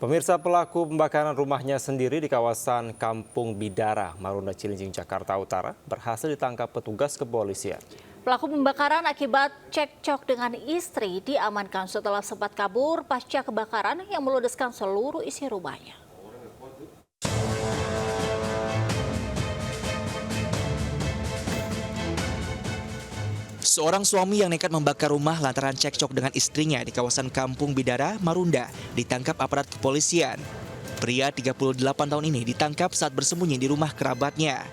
Pemirsa, pelaku pembakaran rumahnya sendiri di kawasan Kampung Bidara, Marunda, Cilincing, Jakarta Utara berhasil ditangkap petugas kepolisian. Pelaku pembakaran akibat cekcok dengan istri diamankan setelah sempat kabur pasca kebakaran yang meludeskan seluruh isi rumahnya. Seorang suami yang nekat membakar rumah lantaran cekcok dengan istrinya di kawasan Kampung Bidara, Marunda, ditangkap aparat kepolisian. Pria 38 tahun ini ditangkap saat bersembunyi di rumah kerabatnya.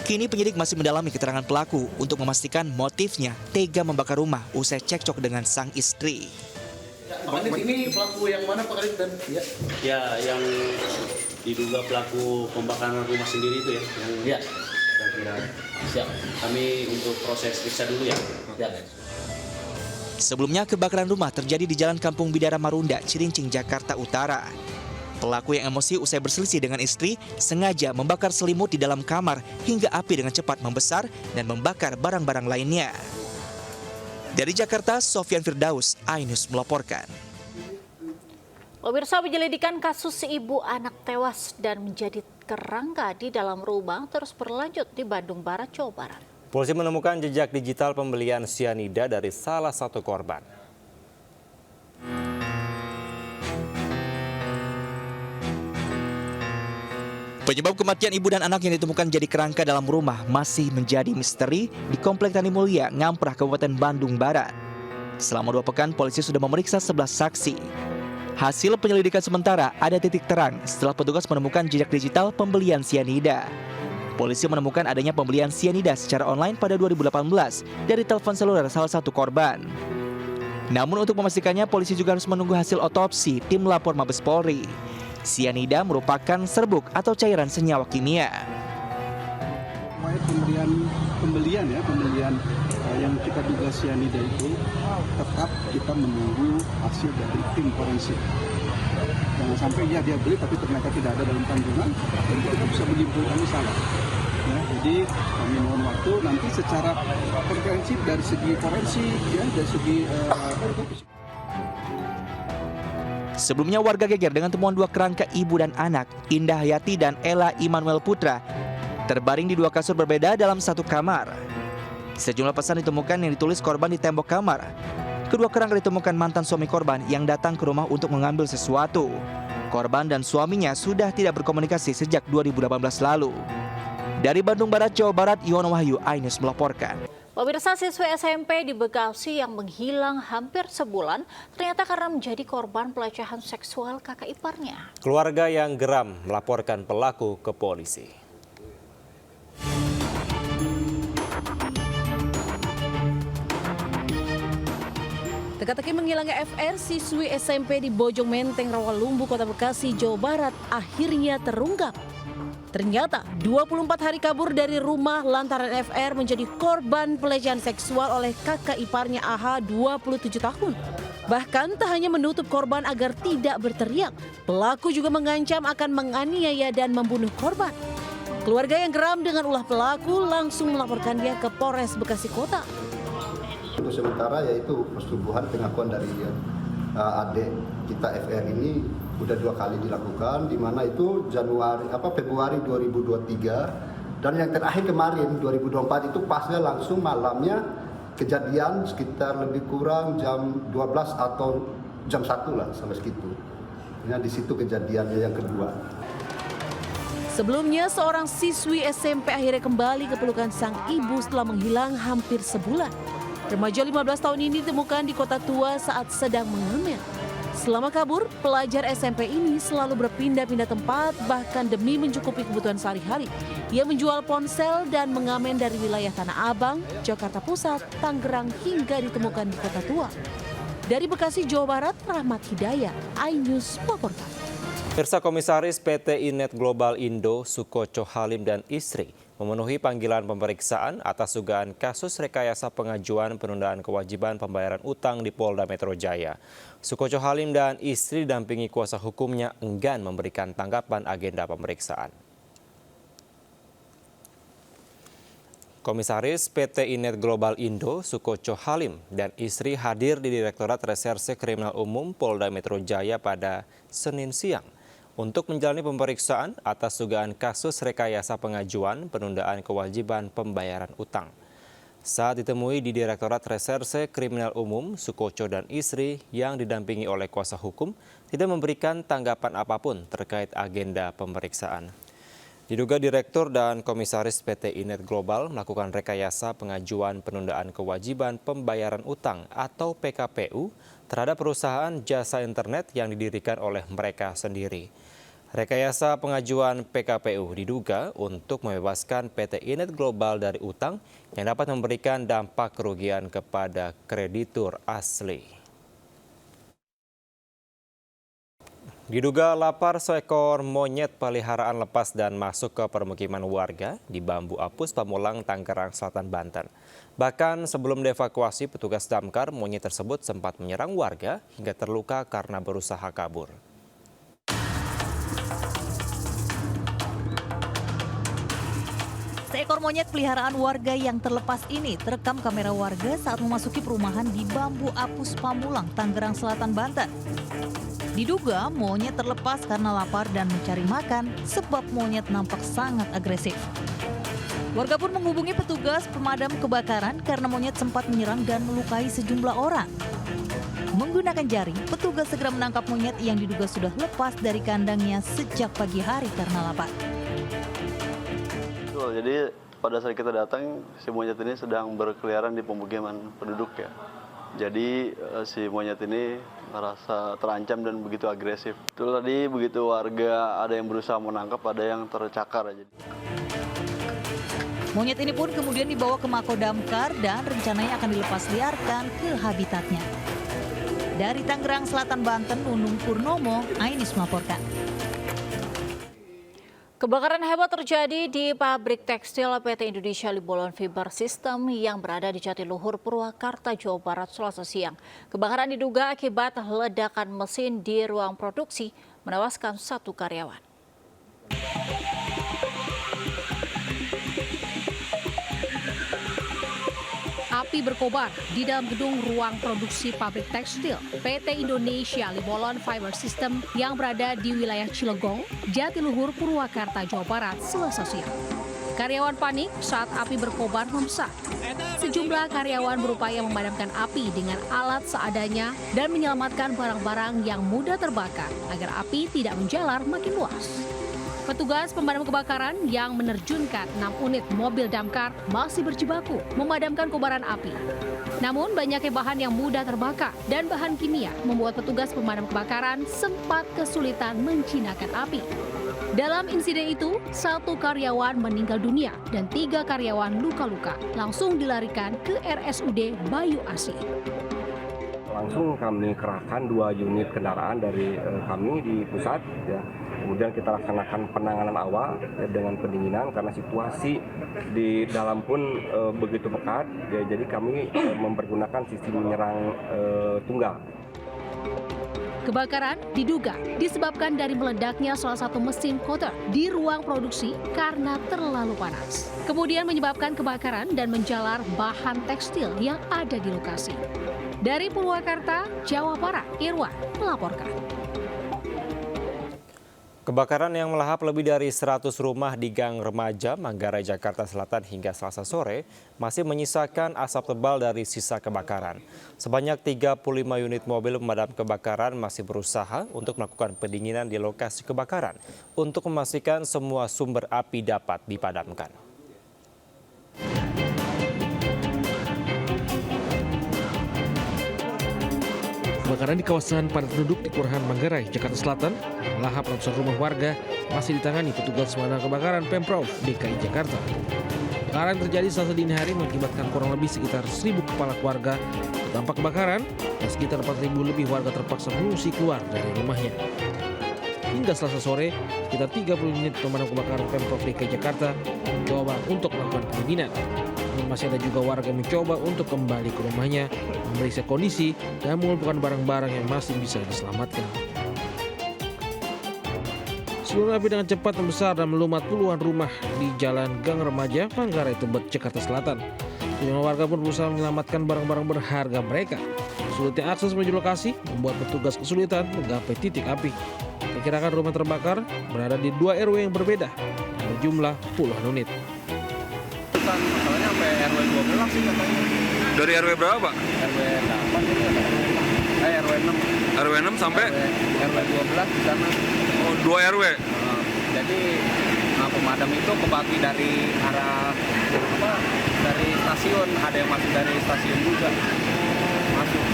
Kini penyidik masih mendalami keterangan pelaku untuk memastikan motifnya tega membakar rumah usai cekcok dengan sang istri. Pak Kadif, ini pelaku yang mana Pak Kadif? Dan ya yang diduga pelaku pembakaran rumah sendiri itu ya, yang kira siap. Kami untuk proses periksa dulu ya. Sebelumnya kebakaran rumah terjadi di Jalan Kampung Bidara Marunda, Cilincing, Jakarta Utara. Pelaku yang emosi usai berselisih dengan istri sengaja membakar selimut di dalam kamar hingga api dengan cepat membesar dan membakar barang-barang lainnya. Dari Jakarta, Sofyan Firdaus, iNews melaporkan. Pemirsa, penyelidikan kasus ibu anak tewas dan menjadi kerangka di dalam rumah terus berlanjut di Bandung Barat, Jawa Barat. Polisi menemukan jejak digital pembelian sianida dari salah satu korban. Penyebab kematian ibu dan anak yang ditemukan jadi kerangka dalam rumah masih menjadi misteri di Komplek Tani Mulia, Ngamprah, Kabupaten Bandung Barat. Selama 2 pekan, polisi sudah memeriksa 11 saksi. Hasil penyelidikan sementara ada titik terang setelah petugas menemukan jejak digital pembelian sianida. Polisi menemukan adanya pembelian sianida secara online pada 2018 dari telepon seluler salah satu korban. Namun untuk memastikannya, polisi juga harus menunggu hasil otopsi tim lapor Mabes Polri. Sianida merupakan serbuk atau cairan senyawa kimia. Pembelian yang kita duga sianida itu tetap kita menunggu hasil dari tim forensik. Jangan sampai dia beli tapi ternyata tidak ada dalam kandungan, tentu kita bisa menyimpulkan salah. Ya, jadi kami mohon waktu nanti secara komprehensif dari segi forensik, ya, dari segi Sebelumnya warga geger dengan temuan 2 kerangka ibu dan anak, Indah Hayati dan Ella Immanuel Putra, terbaring di 2 kasur berbeda dalam satu kamar. Sejumlah pesan ditemukan yang ditulis korban di tembok kamar. Kedua kerangka ditemukan mantan suami korban yang datang ke rumah untuk mengambil sesuatu. Korban dan suaminya sudah tidak berkomunikasi sejak 2018 lalu. Dari Bandung Barat, Jawa Barat, Yono Wahyu, iNews melaporkan. Pemirsa, siswi SMP di Bekasi yang menghilang hampir sebulan ternyata karena menjadi korban pelecehan seksual kakak iparnya. Keluarga yang geram melaporkan pelaku ke polisi. Teka-teki menghilangnya FR, siswi SMP di Bojong Menteng, Rawalumbu, Kota Bekasi, Jawa Barat akhirnya terungkap. Ternyata 24 hari kabur dari rumah lantaran FR menjadi korban pelecehan seksual oleh kakak iparnya AH 27 tahun. Bahkan tak hanya menutup korban agar tidak berteriak, pelaku juga mengancam akan menganiaya dan membunuh korban. Keluarga yang geram dengan ulah pelaku langsung melaporkan dia ke Polres Bekasi Kota. Untuk sementara yaitu persetubuhan pengakuan dari adik kita FR ini udah 2 kali dilakukan, di mana itu Februari 2023 dan yang terakhir kemarin 2024 itu pasnya langsung malamnya kejadian sekitar lebih kurang jam 12 atau jam 1 lah sampai segitu. Nah, di situ kejadiannya yang kedua. Sebelumnya seorang siswi SMP akhirnya kembali ke pelukan sang ibu setelah menghilang hampir sebulan. Remaja 15 tahun ini ditemukan di Kota Tua saat sedang mengamen. Selama kabur, pelajar SMP ini selalu berpindah-pindah tempat bahkan demi mencukupi kebutuhan sehari-hari. Ia menjual ponsel dan mengamen dari wilayah Tanah Abang, Jakarta Pusat, Tangerang hingga ditemukan di Kota Tua. Dari Bekasi, Jawa Barat, Rahmat Hidayat, iNews melaporkan. Pemirsa, Komisaris PT Inet Global Indo, Sukoco Halim dan istri memenuhi panggilan pemeriksaan atas dugaan kasus rekayasa pengajuan penundaan kewajiban pembayaran utang di Polda Metro Jaya. Sukoco Halim dan istri didampingi kuasa hukumnya enggan memberikan tanggapan agenda pemeriksaan. Komisaris PT Inet Global Indo, Sukoco Halim, dan istri hadir di Direktorat Reserse Kriminal Umum Polda Metro Jaya pada Senin siang untuk menjalani pemeriksaan atas dugaan kasus rekayasa pengajuan penundaan kewajiban pembayaran utang. Saat ditemui di Direktorat Reserse Kriminal Umum, Sukoco dan istri yang didampingi oleh kuasa hukum tidak memberikan tanggapan apapun terkait agenda pemeriksaan. Diduga Direktur dan Komisaris PT Inet Global melakukan rekayasa pengajuan penundaan kewajiban pembayaran utang atau PKPU terhadap perusahaan jasa internet yang didirikan oleh mereka sendiri. Rekayasa pengajuan PKPU diduga untuk membebaskan PT Inet Global dari utang yang dapat memberikan dampak kerugian kepada kreditur asli. Diduga lapar, seekor monyet peliharaan lepas dan masuk ke permukiman warga di Bambu Apus, Pamulang, Tangerang Selatan, Banten. Bahkan sebelum dievakuasi petugas damkar, monyet tersebut sempat menyerang warga hingga terluka karena berusaha kabur. Seekor monyet peliharaan warga yang terlepas ini terekam kamera warga saat memasuki perumahan di Bambu Apus, Pamulang, Tangerang Selatan, Banten. Diduga monyet terlepas karena lapar dan mencari makan sebab monyet nampak sangat agresif. Warga pun menghubungi petugas pemadam kebakaran karena monyet sempat menyerang dan melukai sejumlah orang. Menggunakan jaring, petugas segera menangkap monyet yang diduga sudah lepas dari kandangnya sejak pagi hari karena lapar. Jadi pada saat kita datang, si monyet ini sedang berkeliaran di pemukiman penduduk ya. Jadi si monyet ini merasa terancam dan begitu agresif. Itu tadi begitu warga ada yang berusaha menangkap, ada yang tercakar aja. Monyet ini pun kemudian dibawa ke Mako Damkar dan rencananya akan dilepas liarkan ke habitatnya. Dari Tangerang Selatan, Banten, Nunung Purnomo, Ainis melaporkan. Kebakaran hebat terjadi di pabrik tekstil PT Indonesia Libolon Fiber System yang berada di Jatiluhur, Purwakarta, Jawa Barat, Selasa siang. Kebakaran diduga akibat ledakan mesin di ruang produksi, menewaskan 1 karyawan. Api berkobar di dalam gedung ruang produksi pabrik tekstil PT Indonesia Libolon Fiber System yang berada di wilayah Cilegon, Jatiluhur, Purwakarta, Jawa Barat, Selasa siang. Karyawan panik saat api berkobar membesar. Sejumlah karyawan berupaya memadamkan api dengan alat seadanya dan menyelamatkan barang-barang yang mudah terbakar agar api tidak menjalar makin luas. Petugas pemadam kebakaran yang menerjunkan 6 unit mobil damkar masih berjibaku memadamkan kobaran api. Namun banyaknya bahan yang mudah terbakar dan bahan kimia membuat petugas pemadam kebakaran sempat kesulitan menjinakkan api. Dalam insiden itu, 1 karyawan meninggal dunia dan 3 karyawan luka-luka langsung dilarikan ke RSUD Bayu Asih. Langsung kami kerahkan 2 unit kendaraan dari kami di pusat ya. Kemudian kita laksanakan penanganan awal ya, dengan pendinginan karena situasi di dalam pun begitu pekat ya, jadi kami mempergunakan sistem menyerang tunggal. Kebakaran diduga disebabkan dari meledaknya salah satu mesin coater di ruang produksi karena terlalu panas. Kemudian menyebabkan kebakaran dan menjalar bahan tekstil yang ada di lokasi. Dari Purwakarta, Jawa Barat, Irwan melaporkan. Kebakaran yang melahap lebih dari 100 rumah di Gang Remaja, Manggarai, Jakarta Selatan hingga Selasa sore masih menyisakan asap tebal dari sisa kebakaran. Sebanyak 35 unit mobil pemadam kebakaran masih berusaha untuk melakukan pendinginan di lokasi kebakaran untuk memastikan semua sumber api dapat dipadamkan. Kebakaran di kawasan padat penduduk di Kelurahan Manggarai, Jakarta Selatan, melahap ratusan rumah warga masih ditangani petugas pemadam kebakaran Pemprov DKI Jakarta. Kebakaran terjadi Selasa dini hari mengakibatkan kurang lebih sekitar 1.000 kepala keluarga terdampak kebakaran dan sekitar 4.000 lebih warga terpaksa mengungsi keluar dari rumahnya. Hingga Selasa sore, sekitar 30 unit pemadam kebakaran Pemprov DKI Jakarta mencoba untuk melakukan pendinginan. Masih ada juga warga mencoba untuk kembali ke rumahnya, memeriksa kondisi dan mengumpulkan barang-barang yang masih bisa diselamatkan. Seluruh api dengan cepat membesar dan melumat puluhan rumah di Jalan Gang Remaja, Manggarai Tebet, Jakarta Selatan. Sejumlah warga pun berusaha menyelamatkan barang-barang berharga mereka. Sulitnya akses menuju lokasi membuat petugas kesulitan menggapai titik api. Perkirakan rumah terbakar berada di 2 RW yang berbeda, yang berjumlah puluhan unit. Masalahnya sampai RW 12 sih katanya. Dari RW berapa, Pak? RW 8 RW 6. RW 6 sampai? RW 12 di sana. Oh, 2 RW? Jadi pemadam itu kebagi dari arah dari stasiun, ada yang masuk dari stasiun juga. Masuk.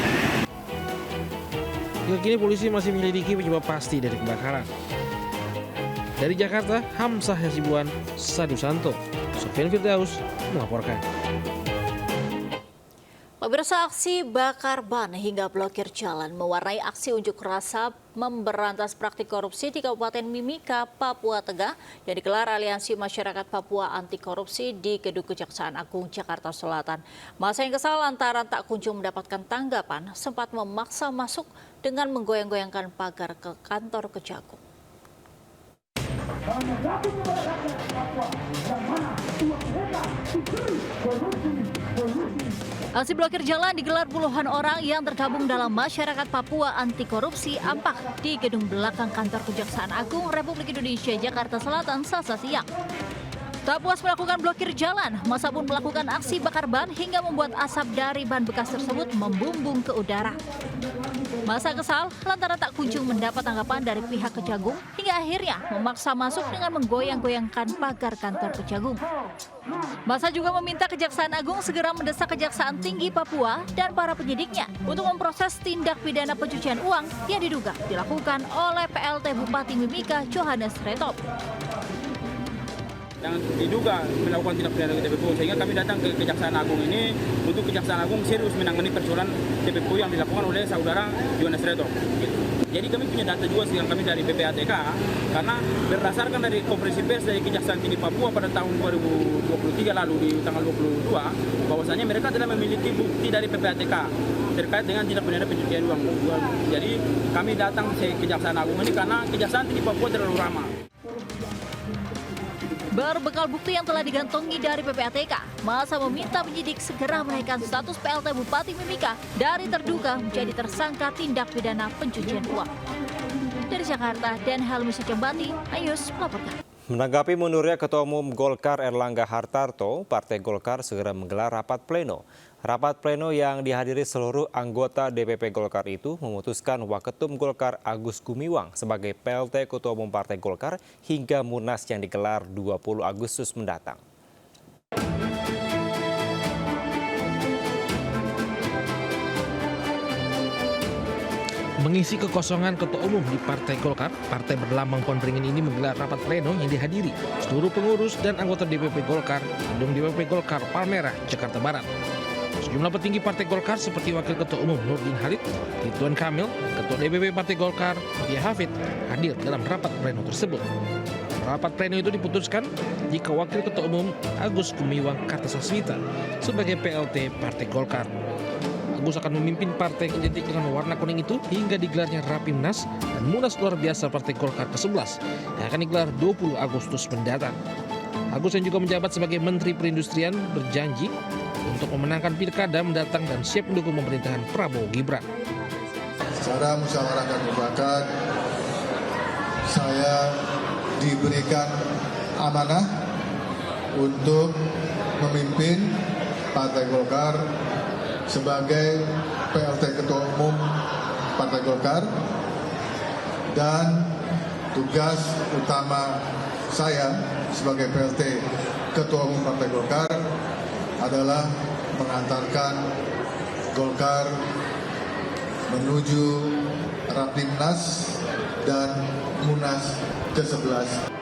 Hingga kini polisi masih menyelidiki penyebab pasti dari kebakaran. Dari Jakarta, Hamzah Hasibuan, Sadu Santo, Sofian Firdaus melaporkan. Pemirsa, aksi bakar ban hingga blokir jalan mewarnai aksi unjuk rasa memberantas praktik korupsi di Kabupaten Mimika, Papua Tengah yang digelar Aliansi Masyarakat Papua Anti Korupsi di Gedung Kejaksaan Agung Jakarta Selatan. Masa yang kesal lantaran tak kunjung mendapatkan tanggapan sempat memaksa masuk dengan menggoyang-goyangkan pagar ke kantor Kejagung. Aksi blokir jalan digelar puluhan orang yang tergabung dalam Masyarakat Papua Anti Korupsi AMPAK di gedung belakang kantor Kejaksaan Agung Republik Indonesia Jakarta Selatan Selasa siang. Tak puas melakukan blokir jalan, massa pun melakukan aksi bakar ban hingga membuat asap dari ban bekas tersebut membumbung ke udara. Massa kesal lantaran tak kunjung mendapat tanggapan dari pihak Kejagung hingga akhirnya memaksa masuk dengan menggoyang-goyangkan pagar kantor Kejagung. Massa juga meminta Kejaksaan Agung segera mendesak Kejaksaan Tinggi Papua dan para penyidiknya untuk memproses tindak pidana pencucian uang yang diduga dilakukan oleh PLT Bupati Mimika Johannes Retop. Yang diduga melakukan tindak pidana TPPU, sehingga kami datang ke Kejaksaan Agung ini untuk Kejaksaan Agung serius menangani persoalan TPPU yang dilakukan oleh saudara Johannes Retop. Jadi kami punya data juga yang kami dari PPATK, karena berdasarkan dari konferensi pers dari Kejaksaan Tinggi Papua pada tahun 2023 lalu di tanggal 22, bahwasanya mereka telah memiliki bukti dari PPATK terkait dengan tindak pidana pencucian uang. Jadi kami datang ke Kejaksaan Agung ini karena Kejaksaan Tinggi Papua terlalu ramah. Berbekal bukti yang telah digantongi dari PPATK, massa meminta penyidik segera menaikkan status PLT Bupati Mimika dari terduga menjadi tersangka tindak pidana pencucian uang. Dari Jakarta, dan Helmi Sejambati, Ayus melaporkan. Menanggapi mundurnya Ketua Umum Golkar Erlangga Hartarto, Partai Golkar segera menggelar rapat pleno. Rapat pleno yang dihadiri seluruh anggota DPP Golkar itu memutuskan Waketum Golkar Agus Gumiwang sebagai PLT Ketua Umum Partai Golkar hingga Munas yang digelar 20 Agustus mendatang. Mengisi kekosongan Ketua Umum di Partai Golkar, Partai Berlambang Pohon Beringin ini menggelar rapat pleno yang dihadiri seluruh pengurus dan anggota DPP Golkar, gedung DPP Golkar Palmerah, Jakarta Barat. Sejumlah petinggi Partai Golkar seperti Wakil Ketua Umum Nurdin Halid, Ridwan Kamil, Ketua DPP Partai Golkar, Budiah Hafid, hadir dalam rapat pleno tersebut. Rapat pleno itu diputuskan jika Wakil Ketua Umum Agus Gumiwang Kartasasmita sebagai PLT Partai Golkar. Agus akan memimpin partai yang identik dengan warna kuning itu hingga digelarnya Rapimnas dan Munas luar biasa Partai Golkar ke-11 yang akan digelar 20 Agustus mendatang. Agus yang juga menjabat sebagai Menteri Perindustrian berjanji untuk memenangkan pilkada mendatang dan siap mendukung pemerintahan Prabowo Gibran. Secara musyawarah dan mufakat, saya diberikan amanah untuk memimpin Partai Golkar sebagai PLT Ketua Umum Partai Golkar, dan tugas utama saya sebagai PLT Ketua Umum Partai Golkar adalah mengantarkan Golkar menuju Rapimnas dan Munas ke-11.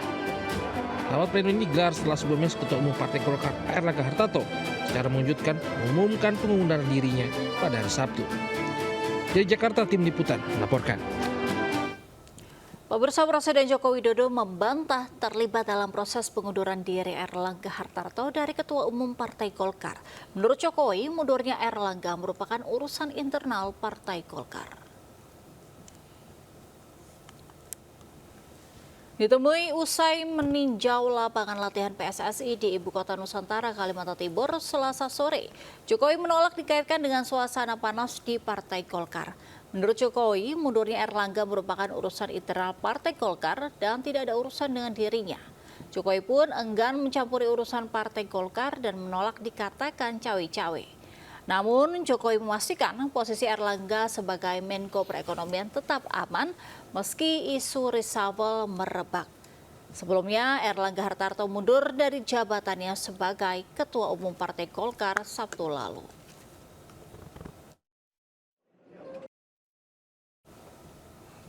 Rapat pleno ini digelar setelah sebelumnya Ketua Umum Partai Golkar Erlangga Hartarto secara mengejutkan mengumumkan pengunduran dirinya pada hari Sabtu. Dari Jakarta, tim liputan melaporkan. Pemirsa, Presiden Joko Widodo membantah terlibat dalam proses pengunduran diri Erlangga Hartarto dari Ketua Umum Partai Golkar. Menurut Jokowi, mundurnya Erlangga merupakan urusan internal Partai Golkar. Ditemui usai meninjau lapangan latihan PSSI di Ibu Kota Nusantara, Kalimantan Timur, Selasa sore. Jokowi menolak dikaitkan dengan suasana panas di Partai Golkar. Menurut Jokowi, mundurnya Erlangga merupakan urusan internal Partai Golkar dan tidak ada urusan dengan dirinya. Jokowi pun enggan mencampuri urusan Partai Golkar dan menolak dikatakan cawe-cawe. Namun Jokowi memastikan posisi Erlangga sebagai Menko Perekonomian tetap aman meski isu reshuffle merebak. Sebelumnya Erlangga Hartarto mundur dari jabatannya sebagai Ketua Umum Partai Golkar Sabtu lalu.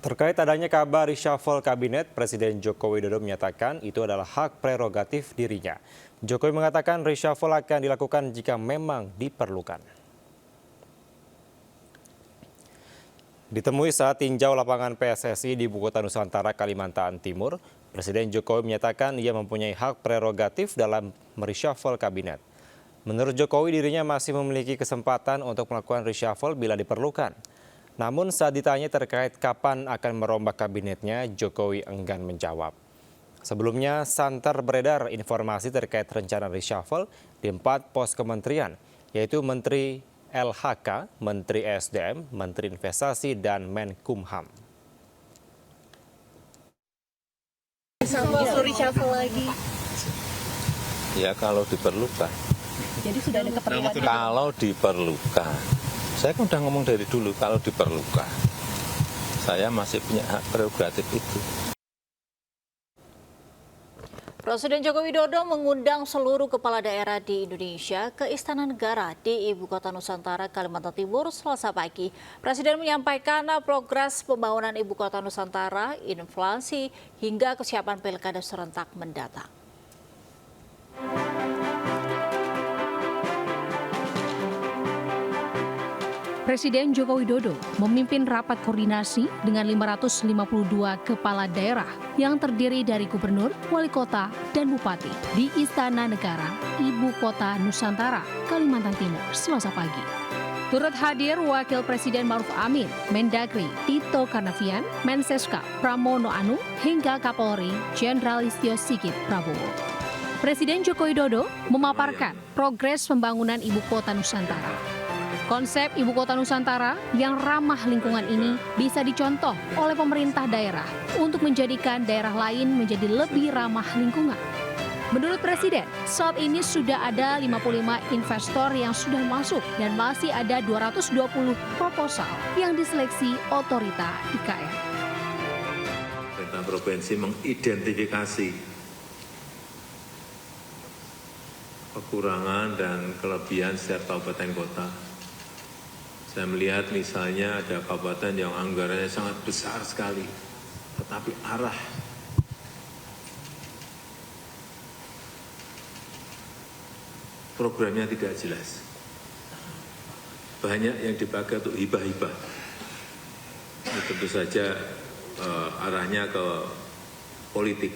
Terkait adanya kabar reshuffle kabinet, Presiden Joko Widodo menyatakan itu adalah hak prerogatif dirinya. Jokowi mengatakan reshuffle akan dilakukan jika memang diperlukan. Ditemui saat tinjau lapangan PSSI di Ibu Kota Nusantara, Kalimantan Timur, Presiden Jokowi menyatakan ia mempunyai hak prerogatif dalam mereshuffle kabinet. Menurut Jokowi, dirinya masih memiliki kesempatan untuk melakukan reshuffle bila diperlukan. Namun saat ditanya terkait kapan akan merombak kabinetnya, Jokowi enggan menjawab. Sebelumnya, santer beredar informasi terkait rencana reshuffle di 4 pos kementerian, yaitu Menteri LHK, Menteri SDM, Menteri Investasi, dan Menkumham. Reshuffle lagi. Ya kalau diperlukan. Jadi sudah ada keperluan. Kalau diperlukan. Saya kan udah ngomong dari dulu kalau diperlukan. Saya masih punya hak prerogatif itu. Presiden Joko Widodo mengundang seluruh kepala daerah di Indonesia ke Istana Negara di Ibu Kota Nusantara, Kalimantan Timur, Selasa pagi. Presiden menyampaikan progres pembangunan Ibu Kota Nusantara, inflasi, hingga kesiapan pilkada serentak mendatang. Presiden Joko Widodo memimpin rapat koordinasi dengan 552 kepala daerah yang terdiri dari gubernur, wali kota, dan bupati di Istana Negara, Ibu Kota Nusantara, Kalimantan Timur, Selasa pagi. Turut hadir Wakil Presiden Ma'ruf Amin, Mendagri Tito Karnavian, Menseska Pramono Anung, hingga Kapolri Jenderal Listio Sigit Prabowo. Presiden Joko Widodo memaparkan progres pembangunan Ibu Kota Nusantara. Konsep Ibu Kota Nusantara yang ramah lingkungan ini bisa dicontoh oleh pemerintah daerah untuk menjadikan daerah lain menjadi lebih ramah lingkungan. Menurut Presiden, saat ini sudah ada 55 investor yang sudah masuk dan masih ada 220 proposal yang diseleksi otorita IKN. Pemerintah provinsi mengidentifikasi kekurangan dan kelebihan setiap kabupaten kota. Saya melihat misalnya ada kabupaten yang anggarannya sangat besar sekali, tetapi arah programnya tidak jelas. Banyak yang dipakai untuk hibah-hibah. Ini tentu saja arahnya ke politik.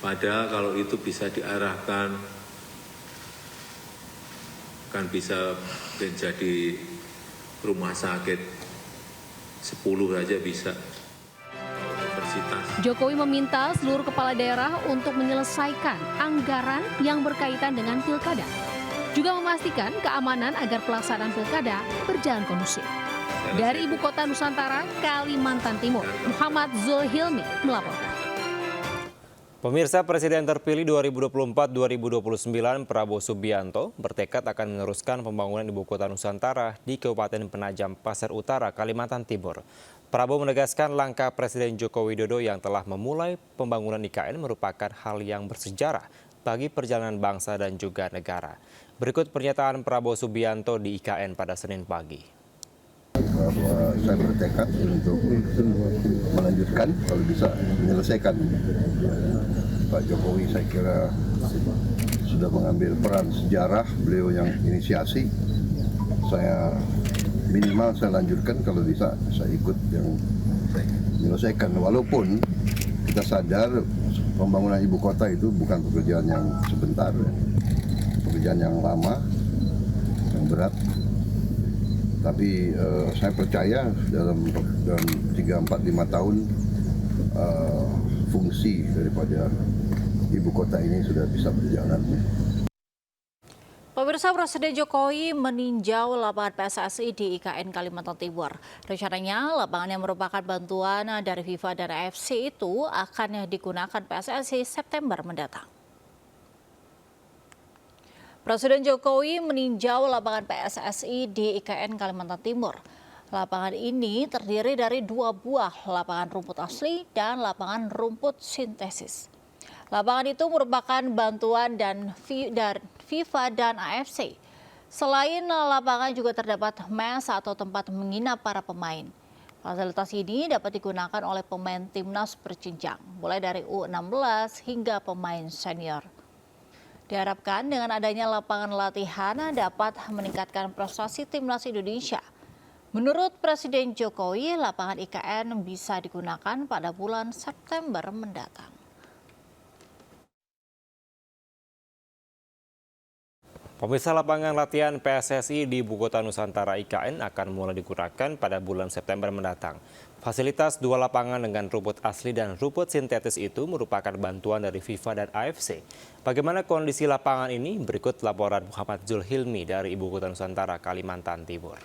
Padahal kalau itu bisa diarahkan, kan bisa menjadi rumah sakit 10 saja bisa. Universitas. Jokowi meminta seluruh kepala daerah untuk menyelesaikan anggaran yang berkaitan dengan pilkada. Juga memastikan keamanan agar pelaksanaan pilkada berjalan kondusif. Dari Ibu Kota Nusantara, Kalimantan Timur, Muhammad Zulhilmi melaporkan. Pemirsa, Presiden terpilih 2024-2029 Prabowo Subianto bertekad akan meneruskan pembangunan Ibu Kota Nusantara di Kabupaten Penajam Pasir Utara, Kalimantan Timur. Prabowo menegaskan langkah Presiden Joko Widodo yang telah memulai pembangunan IKN merupakan hal yang bersejarah bagi perjalanan bangsa dan juga negara. Berikut pernyataan Prabowo Subianto di IKN pada Senin pagi. Bahwa saya bertekad untuk melanjutkan, kalau bisa menyelesaikan. Pak Jokowi saya kira sudah mengambil peran sejarah, beliau yang inisiasi. Saya minimal saya lanjutkan, kalau bisa saya ikut yang menyelesaikan. Walaupun kita sadar pembangunan ibu kota itu bukan pekerjaan yang sebentar, pekerjaan yang lama, yang berat. Tapi saya percaya dalam 3, 4, 5 tahun fungsi daripada ibu kota ini sudah bisa berjalan. Pemirsa, Presiden Jokowi meninjau lapangan PSSI di IKN Kalimantan Timur. Rencananya lapangan yang merupakan bantuan dari FIFA dan AFC itu akan digunakan PSSI September mendatang. Presiden Jokowi meninjau lapangan PSSI di IKN Kalimantan Timur. Lapangan ini terdiri dari 2 buah lapangan rumput asli dan lapangan rumput sintesis. Lapangan itu merupakan bantuan dari FIFA dan AFC. Selain lapangan juga terdapat mes atau tempat menginap para pemain. Fasilitas ini dapat digunakan oleh pemain timnas berjenjang, mulai dari U16 hingga pemain senior. Diharapkan dengan adanya lapangan latihan dapat meningkatkan prestasi timnas Indonesia. Menurut Presiden Jokowi, lapangan IKN bisa digunakan pada bulan September mendatang. Pemirsa, lapangan latihan PSSI di Ibu Kota Nusantara IKN akan mulai digunakan pada bulan September mendatang. Fasilitas 2 lapangan dengan rumput asli dan rumput sintetis itu merupakan bantuan dari FIFA dan AFC. Bagaimana kondisi lapangan ini? Berikut laporan Muhammad Zulhilmi dari Ibu Kota Nusantara, Kalimantan Timur.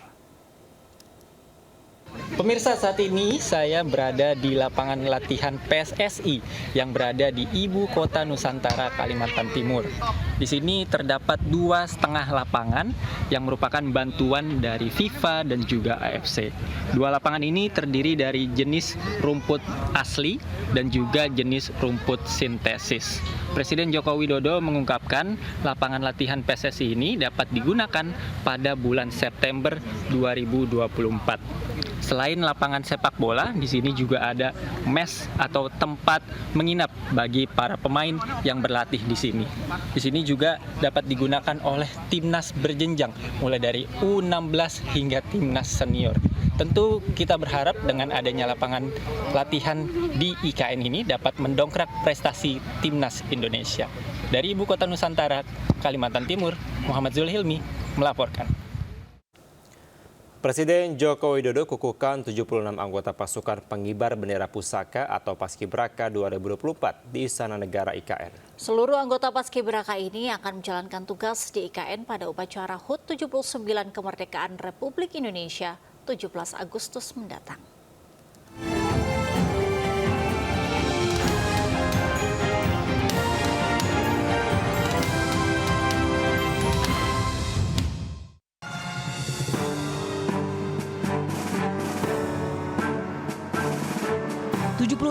Pemirsa, saat ini saya berada di lapangan latihan PSSI yang berada di Ibu Kota Nusantara, Kalimantan Timur. Di sini terdapat 2,5 lapangan yang merupakan bantuan dari FIFA dan juga AFC. 2 lapangan ini terdiri dari jenis rumput asli dan juga jenis rumput sintesis. Presiden Joko Widodo mengungkapkan lapangan latihan PSSI ini dapat digunakan pada bulan September 2024. Selain lapangan sepak bola, di sini juga ada mes atau tempat menginap bagi para pemain yang berlatih di sini. Di sini juga dapat digunakan oleh timnas berjenjang, mulai dari U16 hingga timnas senior. Tentu kita berharap dengan adanya lapangan latihan di IKN ini dapat mendongkrak prestasi timnas Indonesia. Dari Ibu Kota Nusantara, Kalimantan Timur, Muhammad Zulhilmi melaporkan. Presiden Joko Widodo kukuhkan 76 anggota pasukan pengibar bendera pusaka atau Paskibraka 2024 di Istana Negara IKN. Seluruh anggota Paskibraka ini akan menjalankan tugas di IKN pada upacara HUT 79 Kemerdekaan Republik Indonesia 17 Agustus mendatang.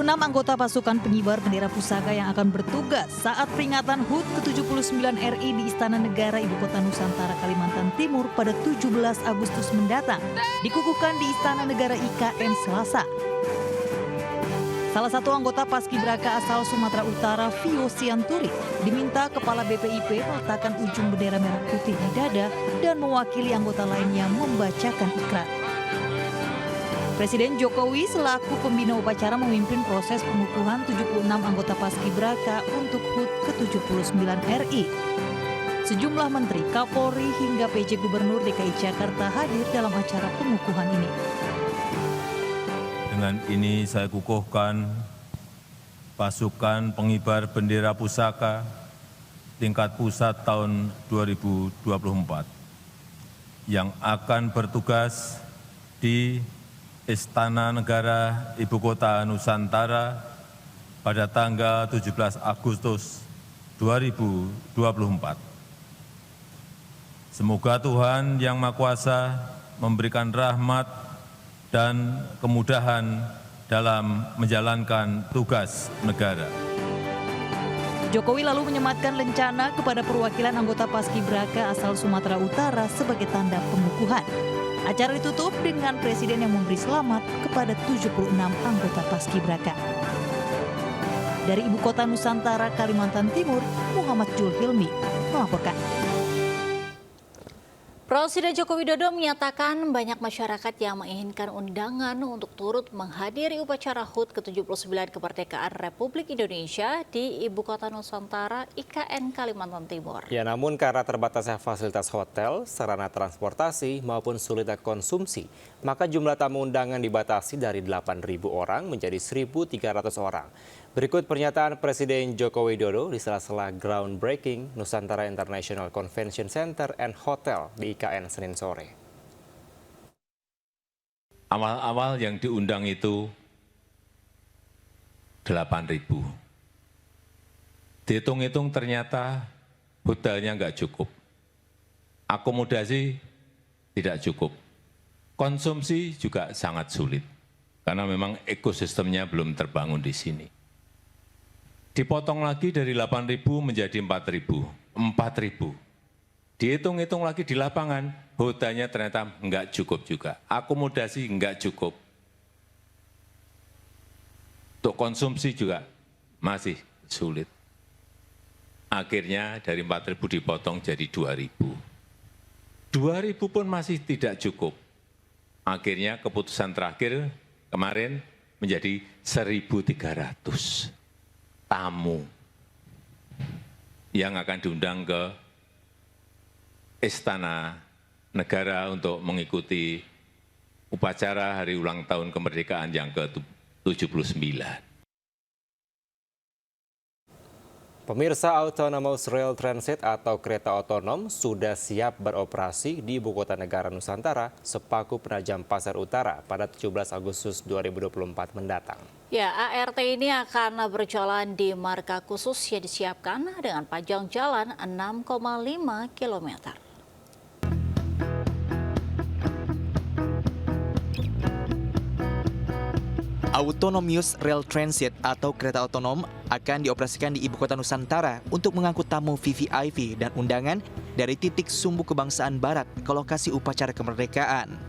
Anggota pasukan pengibar bendera pusaka yang akan bertugas saat peringatan HUT ke-79 RI di Istana Negara Ibu Kota Nusantara Kalimantan Timur pada 17 Agustus mendatang dikukuhkan di Istana Negara IKN Selasa. Salah satu anggota Paskibraka asal Sumatera Utara, Vio Sianturi, diminta Kepala BPIP meletakkan ujung bendera merah putih di dada dan mewakili anggota lainnya membacakan ikrar. Presiden Jokowi selaku pembina upacara memimpin proses pengukuhan 76 anggota Paskibraka untuk HUT ke-79 RI. Sejumlah menteri, Kapolri hingga PJ Gubernur DKI Jakarta hadir dalam acara pengukuhan ini. Dengan ini saya kukuhkan pasukan pengibar bendera pusaka tingkat pusat tahun 2024 yang akan bertugas di Istana Negara Ibu Kota Nusantara pada tanggal 17 Agustus 2024. Semoga Tuhan Yang Maha Kuasa memberikan rahmat dan kemudahan dalam menjalankan tugas negara. Jokowi lalu menyematkan lencana kepada perwakilan anggota Paskibraka asal Sumatera Utara sebagai tanda pengukuhan. Acara ditutup dengan Presiden yang memberi selamat kepada 76 anggota Paskibraka. Dari Ibu Kota Nusantara, Kalimantan Timur, Muhammad Zulhilmi melaporkan. Presiden Joko Widodo menyatakan banyak masyarakat yang menginginkan undangan untuk turut menghadiri upacara HUT ke-79 Kemerdekaan Republik Indonesia di Ibu Kota Nusantara IKN Kalimantan Timur. Ya, namun karena terbatasnya fasilitas hotel, sarana transportasi maupun sulitnya konsumsi, maka jumlah tamu undangan dibatasi dari 8.000 orang menjadi 1.300 orang. Berikut pernyataan Presiden Joko Widodo di sela-sela groundbreaking Nusantara International Convention Center and Hotel di IKN Senin sore. Awal-awal yang diundang itu 8.000. Dihitung-hitung ternyata hotelnya nggak cukup. Akomodasi tidak cukup. Konsumsi juga sangat sulit. Karena memang ekosistemnya belum terbangun di sini. Dipotong lagi dari 8.000 menjadi 4.000. Dihitung-hitung lagi di lapangan, hotelnya ternyata nggak cukup juga. Akomodasi nggak cukup. Untuk konsumsi juga masih sulit. Akhirnya dari 4.000 dipotong jadi 2.000. 2.000 pun masih tidak cukup. Akhirnya keputusan terakhir kemarin menjadi 1.300 tamu yang akan diundang ke Istana Negara untuk mengikuti upacara Hari Ulang Tahun Kemerdekaan yang ke-79. Pemirsa, Autonomous Rail Transit atau kereta otonom sudah siap beroperasi di Ibu Kota Negara Nusantara, Sepaku Penajam Pasar Utara pada 17 Agustus 2024 mendatang. Ya, ART ini akan berjalan di marka khusus yang disiapkan dengan panjang jalan 6,5 km. Autonomous Rail Transit atau kereta otonom akan dioperasikan di Ibu Kota Nusantara untuk mengangkut tamu VVIP dan undangan dari titik sumbu kebangsaan barat ke lokasi upacara kemerdekaan.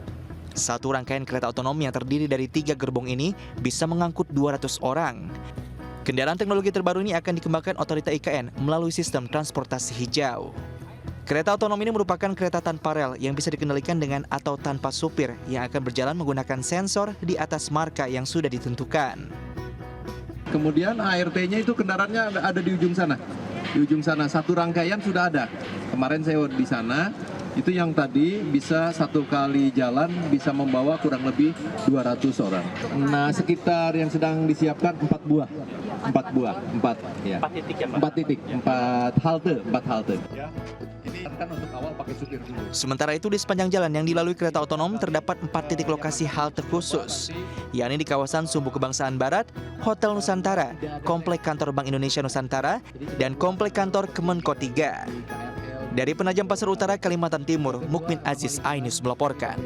Satu rangkaian kereta otonom yang terdiri dari 3 gerbong ini bisa mengangkut 200 orang. Kendaraan teknologi terbaru ini akan dikembangkan Otorita IKN melalui sistem transportasi hijau. Kereta otonom ini merupakan kereta tanpa rel yang bisa dikendalikan dengan atau tanpa supir yang akan berjalan menggunakan sensor di atas marka yang sudah ditentukan. Kemudian ART-nya itu kendaraannya ada di ujung sana. Di ujung sana satu rangkaian sudah ada. Kemarin saya di sana, itu yang tadi bisa satu kali jalan bisa membawa kurang lebih 200 orang. Nah, sekitar yang sedang disiapkan 4 buah. 4 titik ya, Pak? 4 titik, 4 halte. Ya. Ini kan untuk awal pakai supir dulu. Sementara itu di sepanjang jalan yang dilalui kereta otonom terdapat 4 titik lokasi halte khusus, yakni di kawasan Sumbu Kebangsaan Barat, Hotel Nusantara, Komplek Kantor Bank Indonesia Nusantara, dan Komplek Kantor Kemenko 3. Dari Penajam Pasar Utara, Kalimantan Timur, Mukmin Aziz, iNews melaporkan.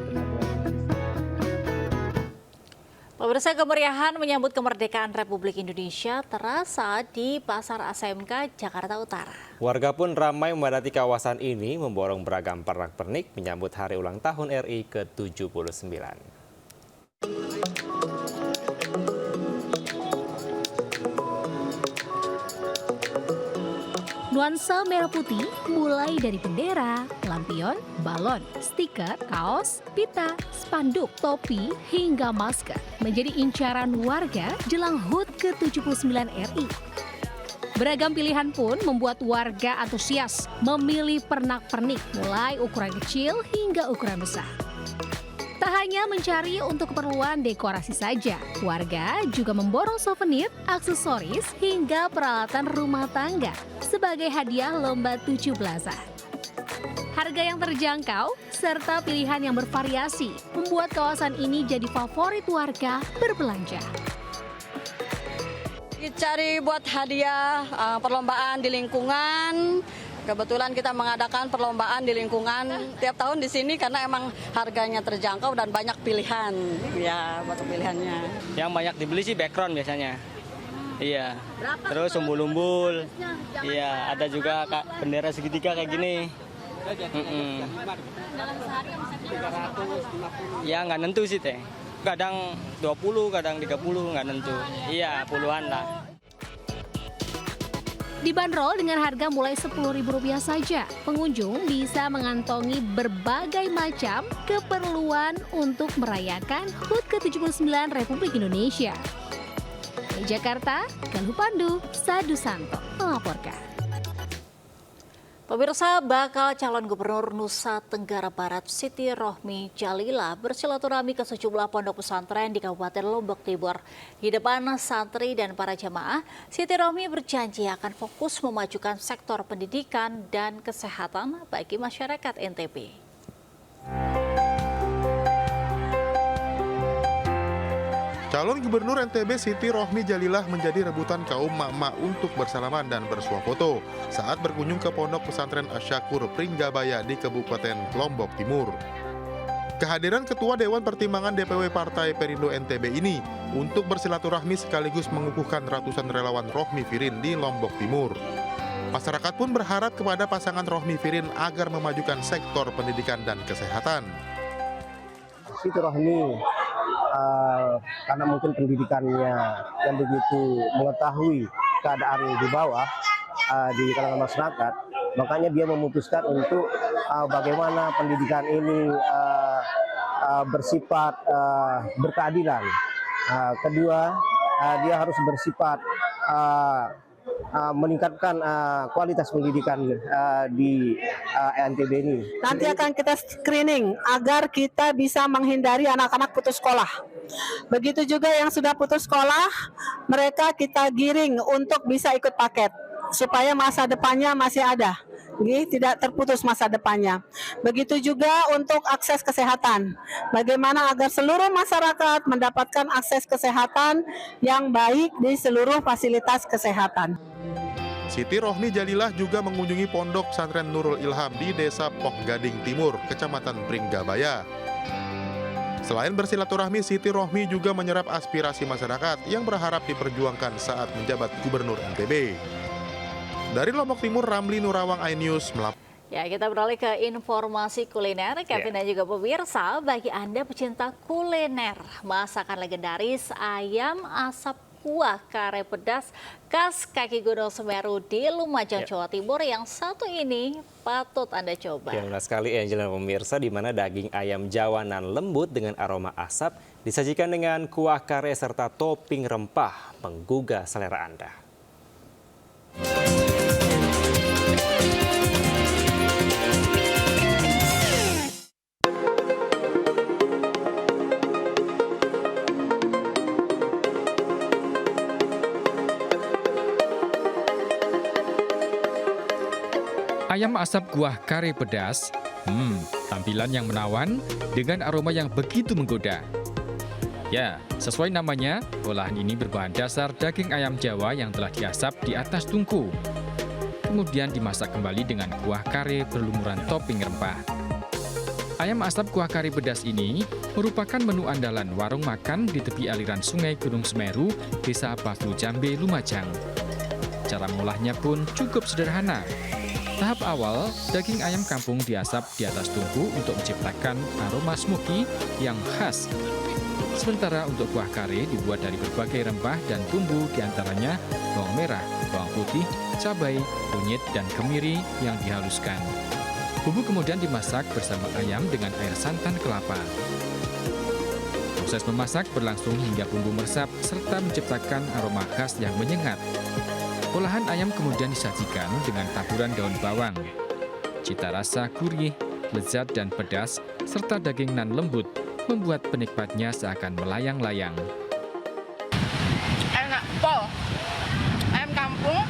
Pemirsa, kemeriahan menyambut kemerdekaan Republik Indonesia terasa di Pasar ASMK Jakarta Utara. Warga pun ramai memadati kawasan ini memborong beragam pernak-pernik menyambut hari ulang tahun RI ke-79. Nuansa merah putih mulai dari bendera, lampion, balon, stiker, kaos, pita, spanduk, topi, hingga masker menjadi incaran warga jelang HUT ke-79 RI. Beragam pilihan pun membuat warga antusias memilih pernak-pernik mulai ukuran kecil hingga ukuran besar. Tak hanya mencari untuk keperluan dekorasi saja, warga juga memborong souvenir, aksesoris, hingga peralatan rumah tangga sebagai hadiah lomba 17-an. Harga yang terjangkau serta pilihan yang bervariasi membuat kawasan ini jadi favorit warga berbelanja. Cari buat hadiah perlombaan di lingkungan. Kebetulan kita mengadakan perlombaan di lingkungan tiap tahun di sini karena emang harganya terjangkau dan banyak pilihan. Ya, banyak pilihannya. Yang banyak dibeli sih background biasanya. Iya. Terus umbul-umbul. Iya, ada juga bendera segitiga kayak gini. Ya, nggak nentu sih teh. Kadang 20, kadang 30, nggak nentu. Iya, puluhan lah. Dibanderol dengan harga mulai Rp10.000 saja, pengunjung bisa mengantongi berbagai macam keperluan untuk merayakan HUT ke-79 Republik Indonesia. Di Jakarta, Galuh Pandu, Sadu Santo melaporkan. Pemirsa, bakal calon gubernur Nusa Tenggara Barat Siti Rohmi Jalila bersilaturahmi ke sejumlah pondok pesantren di Kabupaten Lombok Timur. Di depan santri dan para jamaah, Siti Rohmi berjanji akan fokus memajukan sektor pendidikan dan kesehatan bagi masyarakat NTB. Calon Gubernur NTB Siti Rohmi Jalilah menjadi rebutan kaum mak-mak untuk bersalaman dan bersuah foto saat berkunjung ke Pondok Pesantren Asyakur Pringgabaya di Kabupaten Lombok Timur. Kehadiran Ketua Dewan Pertimbangan DPW Partai Perindo NTB ini untuk bersilaturahmi sekaligus mengukuhkan ratusan relawan Rohmi Firin di Lombok Timur. Masyarakat pun berharap kepada pasangan Rohmi Firin agar memajukan sektor pendidikan dan kesehatan. Siti Rohmi karena mungkin pendidikannya yang begitu mengetahui keadaan di bawah di kalangan masyarakat, makanya dia memutuskan untuk bagaimana pendidikan ini bersifat berkeadilan. Kedua, dia harus bersifat meningkatkan kualitas pendidikan di NTB ini. Nanti akan kita screening agar kita bisa menghindari anak-anak putus sekolah. Begitu juga yang sudah putus sekolah, mereka kita giring untuk bisa ikut paket supaya masa depannya masih ada. Tidak terputus masa depannya. Begitu juga untuk akses kesehatan. Bagaimana agar seluruh masyarakat mendapatkan akses kesehatan yang baik di seluruh fasilitas kesehatan. Siti Rohmi Jalilah juga mengunjungi Pondok Pesantren Nurul Ilham di Desa Poh Gading Timur, Kecamatan Pringgabaya. Selain bersilaturahmi, Siti Rohmi juga menyerap aspirasi masyarakat yang berharap diperjuangkan saat menjabat Gubernur NTB. Dari Lombok Timur, Ramli Nurawang, iNews melaporkan. Ya, kita beralih ke informasi kuliner. Kevin dan juga pemirsa, bagi Anda pecinta kuliner, masakan legendaris ayam asap kuah kare pedas khas kaki Gunung Semeru di Lumajang, Jawa Timur yang satu ini patut Anda coba. Ya, benar sekali Angel dan pemirsa, di mana daging ayam Jawa nan lembut dengan aroma asap disajikan dengan kuah kare serta topping rempah menggugah selera Anda. Ayam asap kuah kare pedas, tampilan yang menawan dengan aroma yang begitu menggoda. Ya, sesuai namanya, olahan ini berbahan dasar daging ayam Jawa yang telah diasap di atas tungku. Kemudian dimasak kembali dengan kuah kare berlumuran topping rempah. Ayam asap kuah kare pedas ini merupakan menu andalan warung makan di tepi aliran Sungai Gunung Semeru, Desa Batu Jambe, Lumajang. Cara mengolahnya pun cukup sederhana. Tahap awal, daging ayam kampung diasap di atas tungku untuk menciptakan aroma smoky yang khas. Sementara untuk kuah kare dibuat dari berbagai rempah dan bumbu, diantaranya bawang merah, bawang putih, cabai, kunyit, dan kemiri yang dihaluskan. Bumbu kemudian dimasak bersama ayam dengan air santan kelapa. Proses memasak berlangsung hingga bumbu meresap serta menciptakan aroma khas yang menyengat. Olahan ayam kemudian disajikan dengan taburan daun bawang. Cita rasa gurih, lezat dan pedas, serta daging nan lembut membuat penikmatnya seakan melayang-layang. Enak, pol. Ayam kampung,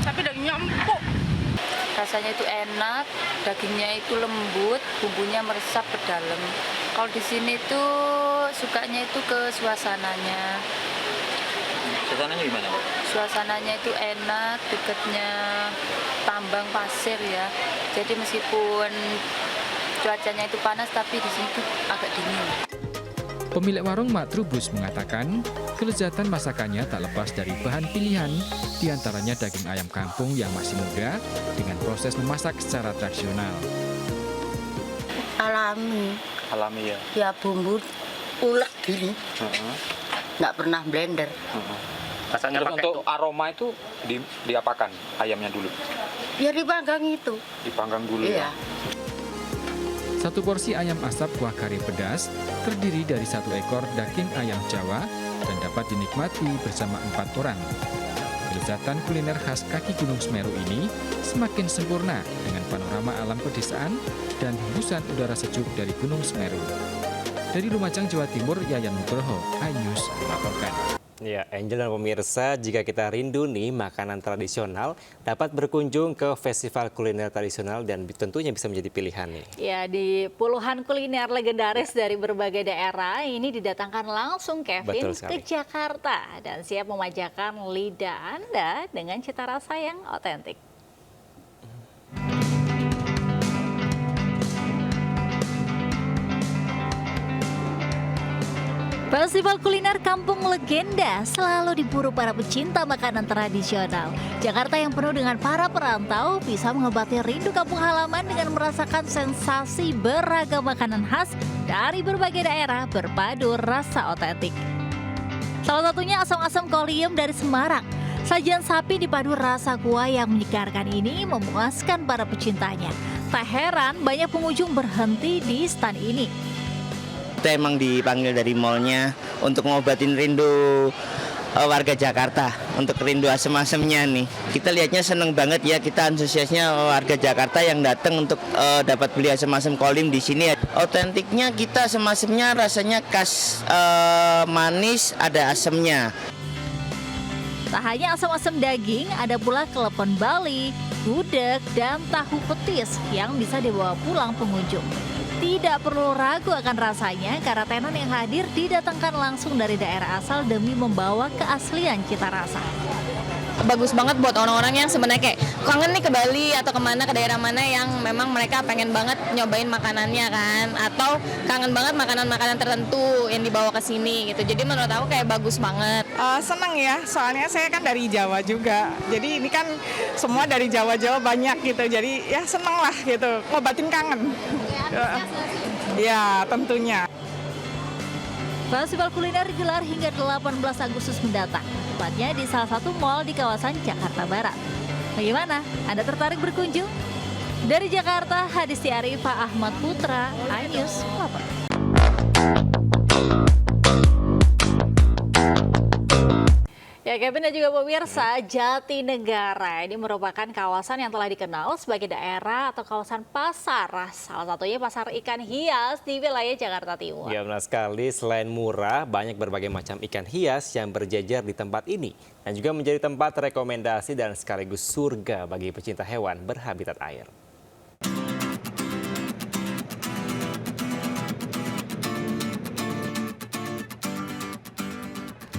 tapi dagingnya empuk. Rasanya itu enak, dagingnya itu lembut, bumbunya meresap ke dalam. Kalau di sini tuh sukanya itu ke suasananya. Suasananya gimana, Pak? Suasananya itu enak, dekatnya tambang pasir ya. Jadi meskipun cuacanya itu panas, tapi di sini tuh agak dingin. Pemilik warung Mak Trubus mengatakan, kelezatan masakannya tak lepas dari bahan pilihan, diantaranya daging ayam kampung yang masih muda dengan proses memasak secara tradisional. Alami ya? Ya bumbu ulek gini, nggak pernah blender. Masaknya pakai untuk aroma itu diapakan ayamnya dulu? Ya dipanggang itu. Dipanggang dulu iya. Ya? Satu porsi ayam asap kuah kare pedas terdiri dari 1 ekor daging ayam Jawa dan dapat dinikmati bersama 4 orang. kelezatan kuliner khas kaki Gunung Semeru ini semakin sempurna dengan panorama alam pedesaan dan hembusan udara sejuk dari Gunung Semeru. Dari Lumajang, Jawa Timur, Yayan Nugroho, iNews melaporkan. Ya, Angel dan pemirsa, jika kita rindu nih makanan tradisional, dapat berkunjung ke festival kuliner tradisional dan tentunya bisa menjadi pilihan nih. Ya, di puluhan kuliner legendaris dari berbagai daerah ini didatangkan langsung Kevin ke Jakarta dan siap memanjakan lidah Anda dengan cita rasa yang otentik. Festival kuliner Kampung Legenda selalu diburu para pecinta makanan tradisional. Jakarta yang penuh dengan para perantau bisa mengobati rindu kampung halaman dengan merasakan sensasi beragam makanan khas dari berbagai daerah berpadu rasa otentik. Salah satunya asam-asam kolium dari Semarang. Sajian sapi dipadu rasa kuah yang menyegarkan ini memuaskan para pecintanya. Tak heran banyak pengunjung berhenti di stand ini. Kita emang dipanggil dari mallnya untuk ngobatin rindu warga Jakarta, untuk rindu asem-asemnya nih. Kita lihatnya seneng banget ya, kita antusiasnya warga Jakarta yang datang untuk dapat beli asem-asem kolim di sini. Otentiknya kita asem-asemnya rasanya khas manis, ada asemnya. Tak hanya asam-asam daging, ada pula kelepon Bali, gudeg, dan tahu petis yang bisa dibawa pulang pengunjung. Tidak perlu ragu akan rasanya karena tenan yang hadir didatangkan langsung dari daerah asal demi membawa keaslian cita rasa. Bagus banget buat orang-orang yang sebenarnya kayak kangen nih ke Bali atau kemana, ke daerah mana yang memang mereka pengen banget nyobain makanannya kan, atau kangen banget makanan-makanan tertentu yang dibawa ke sini gitu. Jadi menurut aku kayak bagus banget. Seneng ya, soalnya saya kan dari Jawa juga. Jadi ini kan semua dari Jawa-Jawa banyak gitu. Jadi ya seneng lah gitu, ngobatin kangen. Ya tentunya. Festival kuliner digelar hingga 18 Agustus mendatang, tepatnya di salah satu mal di kawasan Jakarta Barat. Bagaimana? Anda tertarik berkunjung? Dari Jakarta, Hadisti Arifah Ahmad Putra, iNews melaporkan. Ya, Kevin dan juga pemirsa, Jatinegara ini merupakan kawasan yang telah dikenal sebagai daerah atau kawasan pasar. Salah satunya pasar ikan hias di wilayah Jakarta Timur. Ya, benar sekali. Selain murah, banyak berbagai macam ikan hias yang berjejer di tempat ini. Dan juga menjadi tempat rekomendasi dan sekaligus surga bagi pecinta hewan berhabitat air.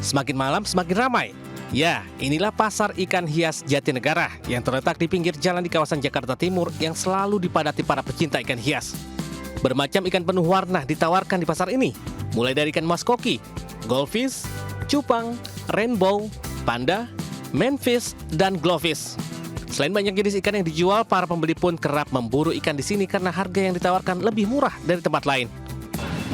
Semakin malam semakin ramai. Ya, inilah pasar ikan hias Jatinegara yang terletak di pinggir jalan di kawasan Jakarta Timur yang selalu dipadati para pecinta ikan hias. Bermacam ikan penuh warna ditawarkan di pasar ini, mulai dari ikan mas koki, goldfish, cupang, rainbow, panda, manfish, dan glowfish. Selain banyak jenis ikan yang dijual, para pembeli pun kerap memburu ikan di sini karena harga yang ditawarkan lebih murah dari tempat lain.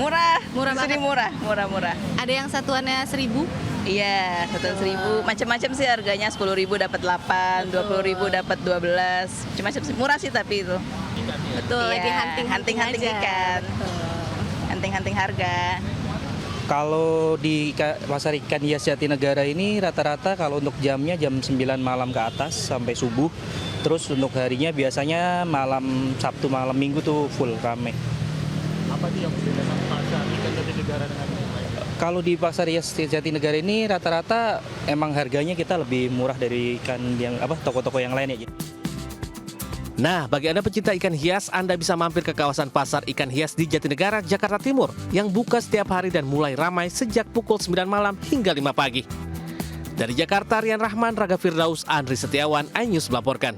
Murah banget. Murah. Ada yang satuannya 1.000? Iya, 1.000. Macam-macam sih harganya, 10.000 dapat 8, 20.000 dapat 12. Macam-macam sih, murah sih tapi itu. Betul, lagi hunting ikan. Hunting harga. Kalau di pasar ikan hias Jatinegara ini rata-rata kalau untuk jamnya jam 9 malam ke atas sampai subuh. Terus untuk harinya biasanya malam Sabtu, malam Minggu tuh full rame. Apa sih yang berbeda sama pasar ikan Jatinegara dengan Kalau di pasar hias Jatinegara ini rata-rata emang harganya kita lebih murah dari ikan yang toko-toko yang lain ya. Nah, bagi Anda pecinta ikan hias, Anda bisa mampir ke kawasan pasar ikan hias di Jatinegara, Jakarta Timur yang buka setiap hari dan mulai ramai sejak pukul 9 malam hingga 5 pagi. Dari Jakarta, Rian Rahman, Raga Firdaus, Andri Setiawan, iNews melaporkan.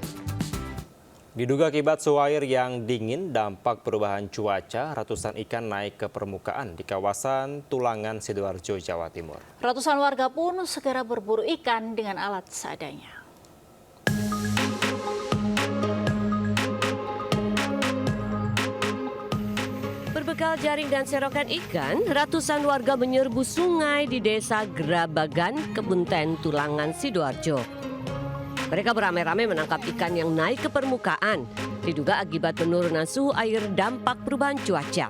Diduga akibat suhu air yang dingin, dampak perubahan cuaca, ratusan ikan naik ke permukaan di kawasan Tulangan, Sidoarjo, Jawa Timur. Ratusan warga pun segera berburu ikan dengan alat seadanya. Berbekal jaring dan serokan ikan, ratusan warga menyerbu sungai di desa Grabagan, Kebunten, Tulangan, Sidoarjo. Mereka beramai-ramai menangkap ikan yang naik ke permukaan, diduga akibat penurunan suhu air dampak perubahan cuaca.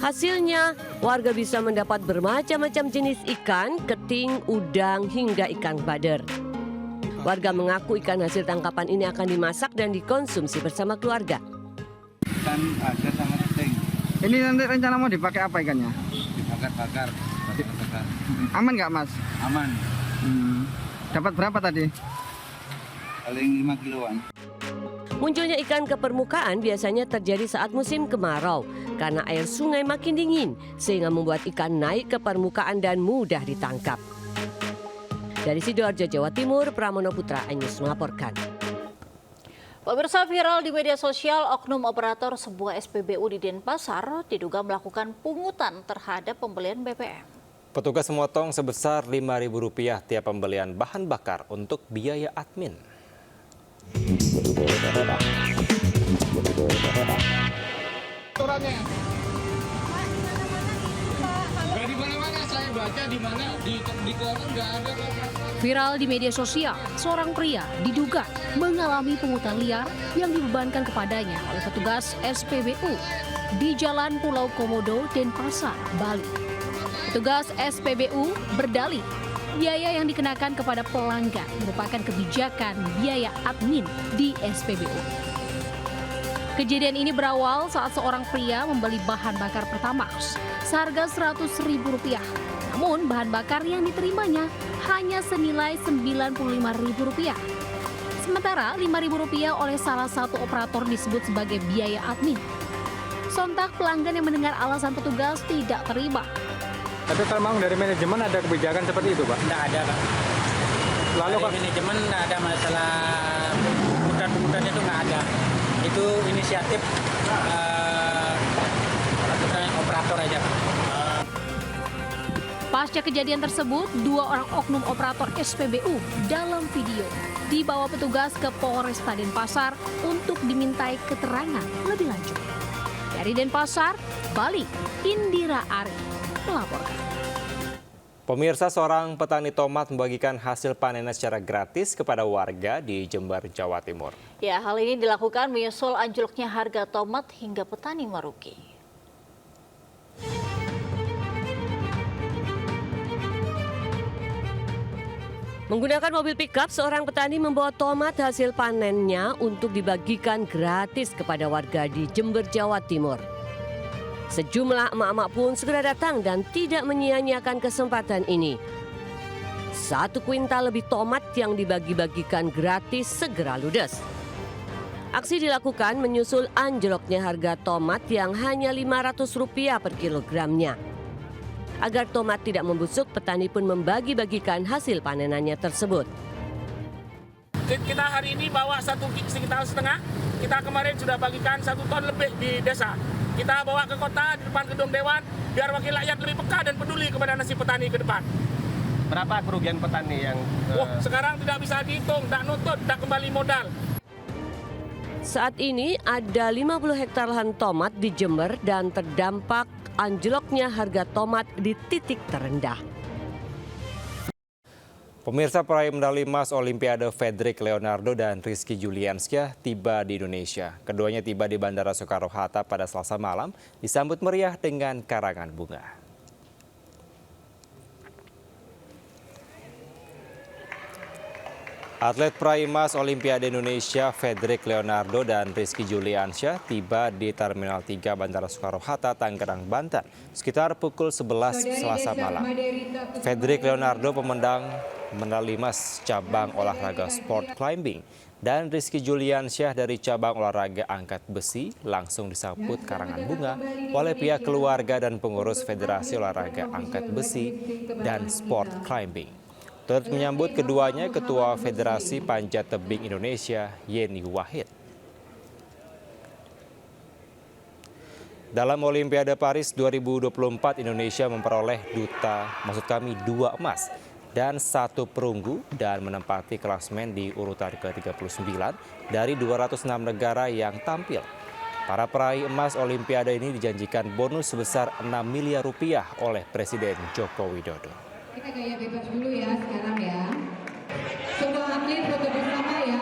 Hasilnya, warga bisa mendapat bermacam-macam jenis ikan, keting, udang, hingga ikan bader. Warga mengaku ikan hasil tangkapan ini akan dimasak dan dikonsumsi bersama keluarga. Ikan agar sama teh. Ini nanti rencana mau dipakai apa ikannya? Dibakar-bakar. Aman nggak, Mas? Aman. Dapat berapa tadi? Paling 5 kiloan. Munculnya ikan ke permukaan biasanya terjadi saat musim kemarau karena air sungai makin dingin sehingga membuat ikan naik ke permukaan dan mudah ditangkap. Dari Sidoarjo, Jawa Timur, Pramono Putra, iNews melaporkan. Pemirsa, viral di media sosial, oknum operator sebuah SPBU di Denpasar diduga melakukan pungutan terhadap pembelian BBM. Petugas memotong sebesar Rp5.000 tiap pembelian bahan bakar untuk biaya admin. Viral di media sosial, seorang pria diduga mengalami pungutan liar yang dibebankan kepadanya oleh petugas SPBU di Jalan Pulau Komodo, Denpasar, Bali. Petugas SPBU berdalih biaya yang dikenakan kepada pelanggan merupakan kebijakan biaya admin di SPBU. Kejadian ini berawal saat seorang pria membeli bahan bakar Pertamax seharga Rp100.000. Namun bahan bakar yang diterimanya hanya senilai Rp95.000. Sementara Rp5.000 oleh salah satu operator disebut sebagai biaya admin. Sontak pelanggan yang mendengar alasan petugas tidak terima. Tapi kalau memang dari manajemen ada kebijakan seperti itu, Pak? Nggak ada, Pak. Lalu dari manajemen nggak ada masalah pungutan itu nggak ada. Itu inisiatif operator aja, Pak. Pasca kejadian tersebut, 2 orang oknum operator SPBU dalam video dibawa petugas ke Polresta Denpasar untuk dimintai keterangan lebih lanjut. Dari Denpasar, Bali, Indira Ari melaporkan. Pemirsa, seorang petani tomat membagikan hasil panennya secara gratis kepada warga di Jember, Jawa Timur. Ya, hal ini dilakukan menyusul anjloknya harga tomat hingga petani merugi. Menggunakan mobil pickup, seorang petani membawa tomat hasil panennya untuk dibagikan gratis kepada warga di Jember, Jawa Timur. Sejumlah emak-emak pun segera datang dan tidak menyia-nyiakan kesempatan ini. 1 kuintal lebih tomat yang dibagi-bagikan gratis segera ludes. Aksi dilakukan menyusul anjloknya harga tomat yang hanya Rp500 per kilogramnya. Agar tomat tidak membusuk, petani pun membagi-bagikan hasil panenannya tersebut. Kita hari ini bawa 1,5 kintal, kita kemarin sudah bagikan 1 ton lebih di desa. Kita bawa ke kota, di depan gedung Dewan, biar wakil rakyat lebih peka dan peduli kepada nasib petani ke depan. Berapa kerugian petani yang... Sekarang tidak bisa dihitung, tidak nutut, tidak kembali modal. Saat ini ada 50 hektar lahan tomat di Jember dan terdampak anjloknya harga tomat di titik terendah. Pemirsa, peraih medali emas Olimpiade Fedrik Leonardo dan Rizky Juliansyah tiba di Indonesia. Keduanya tiba di Bandara Soekarno-Hatta pada Selasa malam, disambut meriah dengan karangan bunga. Atlet peraih emas Olimpiade Indonesia Fedrik Leonardo dan Rizky Juliansyah tiba di Terminal 3 Bandara Soekarno-Hatta, Tangerang, Banten sekitar pukul 11 Selasa malam. Fedrik Leonardo pemendang medali emas cabang olahraga sport climbing dan Rizky Juliansyah dari cabang olahraga angkat besi langsung disambut karangan bunga oleh pihak keluarga dan pengurus Federasi Olahraga Angkat Besi dan Sport Climbing. Turut menyambut keduanya Ketua Federasi Panjat Tebing Indonesia, Yeni Wahid. Dalam Olimpiade Paris 2024, Indonesia memperoleh 2 emas dan 1 perunggu dan menempati klasmen di urutan ke-39 dari 206 negara yang tampil. Para peraih emas Olimpiade ini dijanjikan bonus sebesar Rp6 miliar oleh Presiden Joko Widodo. Kita gaya bebas dulu ya sekarang ya. Semua atlet foto bersama ya.